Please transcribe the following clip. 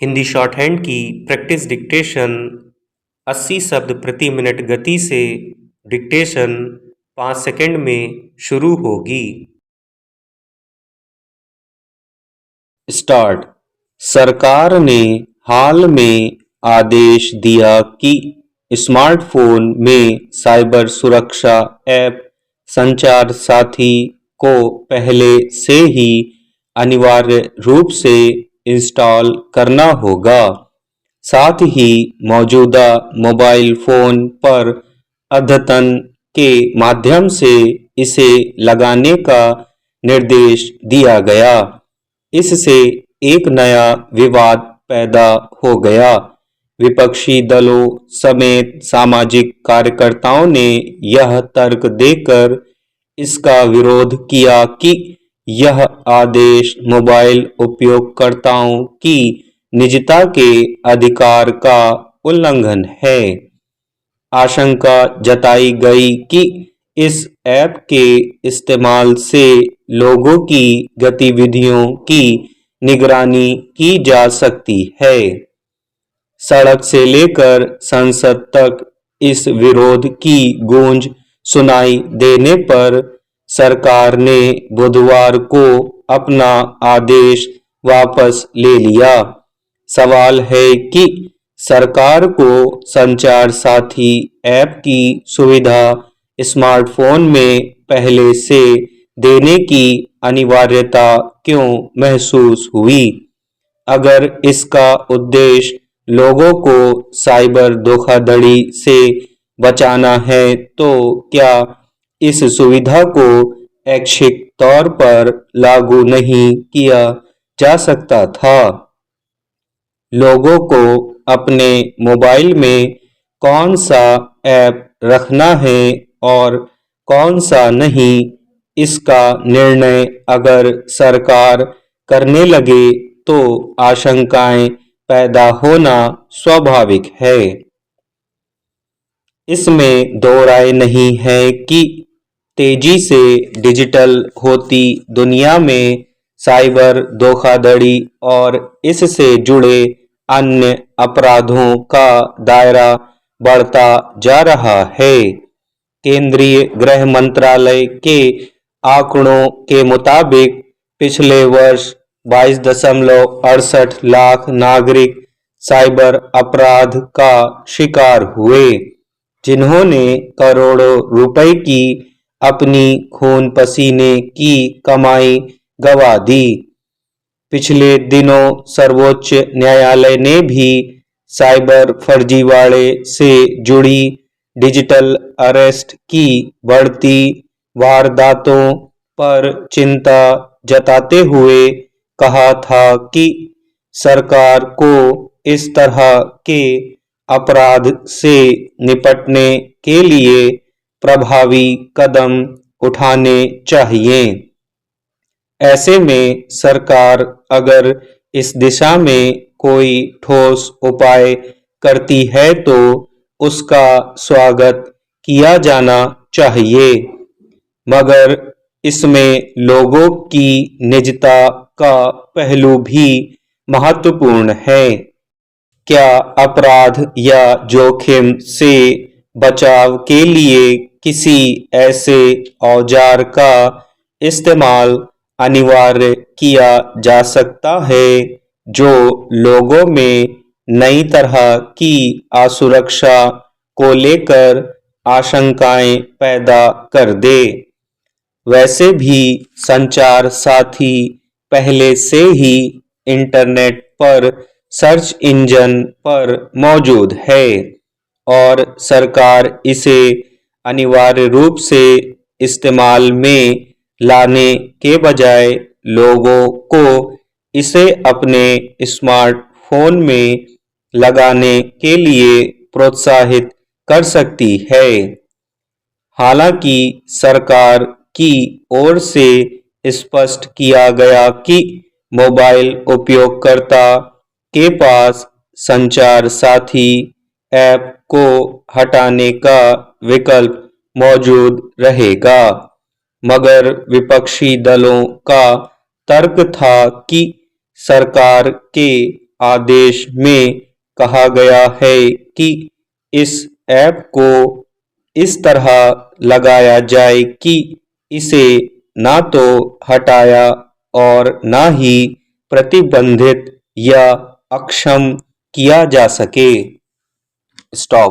Hindi short hand की practice dictation 80 शब्द प्रति मिनट गति से डिक्टेशन 5 सेकंड में शुरू होगी। स्टार्ट। सरकार ने हाल में आदेश दिया कि स्मार्टफोन में साइबर सुरक्षा ऐप संचार साथी को पहले से ही अनिवार्य रूप से इंस्टॉल करना होगा। साथ ही मौजूदा मोबाइल फोन पर अद्यतन के माध्यम से इसे लगाने का निर्देश दिया गया। इससे एक नया विवाद पैदा हो गया। विपक्षी दलों समेत सामाजिक कार्यकर्ताओं ने यह तर्क देकर इसका विरोध किया कि यह आदेश मोबाइल उपयोगकर्ताओं की निजता के अधिकार का उल्लंघन है। आशंका जताई गई कि इस ऐप के इस्तेमाल से लोगों की गतिविधियों की निगरानी की जा सकती है। सड़क से लेकर संसद तक इस विरोध की गूंज सुनाई देने पर सरकार ने बुधवार को अपना आदेश वापस ले लिया। सवाल है कि सरकार को संचार साथी ऐप की सुविधा स्मार्टफोन में पहले से देने की अनिवार्यता क्यों महसूस हुई? अगर इसका उद्देश्य लोगों को साइबर धोखाधड़ी से बचाना है तो क्या इस सुविधा को ऐच्छिक तौर पर लागू नहीं किया जा सकता था? लोगों को अपने मोबाइल में कौन सा ऐप रखना है और कौन सा नहीं, इसका निर्णय अगर सरकार करने लगे तो आशंकाएं पैदा होना स्वाभाविक है। इसमें दो राय नहीं है कि तेजी से डिजिटल होती दुनिया में साइबर धोखाधड़ी और इससे जुड़े अन्य अपराधों का दायरा बढ़ता जा रहा है। केंद्रीय गृह मंत्रालय के आंकड़ों के मुताबिक पिछले वर्ष 22.68 लाख नागरिक साइबर अपराध का शिकार हुए, जिन्होंने करोड़ों रुपए की अपनी खून पसीने की कमाई गंवा दी। पिछले दिनों सर्वोच्च न्यायालय ने भी साइबर फर्जीवाड़े से जुड़ी डिजिटल अरेस्ट की बढ़ती वारदातों पर चिंता जताते हुए कहा था कि सरकार को इस तरह के अपराध से निपटने के लिए प्रभावी कदम उठाने चाहिए। ऐसे में सरकार अगर इस दिशा में कोई ठोस उपाय करती है तो उसका स्वागत किया जाना चाहिए, मगर इसमें लोगों की निजता का पहलू भी महत्वपूर्ण है। क्या अपराध या जोखिम से बचाव के लिए किसी ऐसे औजार का इस्तेमाल अनिवार्य किया जा सकता है जो लोगों में नई तरह की असुरक्षा को लेकर आशंकाएं पैदा कर दे? वैसे भी संचार साथी पहले से ही इंटरनेट पर सर्च इंजन पर मौजूद है और सरकार इसे अनिवार्य रूप से इस्तेमाल में लाने के बजाय लोगों को इसे अपने स्मार्टफोन में लगाने के लिए प्रोत्साहित कर सकती है। हालांकि सरकार की ओर से स्पष्ट किया गया कि मोबाइल उपयोगकर्ता के पास संचार साथी ऐप को हटाने का विकल्प मौजूद रहेगा, मगर विपक्षी दलों का तर्क था कि सरकार के आदेश में कहा गया है कि इस ऐप को इस तरह लगाया जाए कि इसे ना तो हटाया और ना ही प्रतिबंधित या अक्षम किया जा सके। स्टॉप।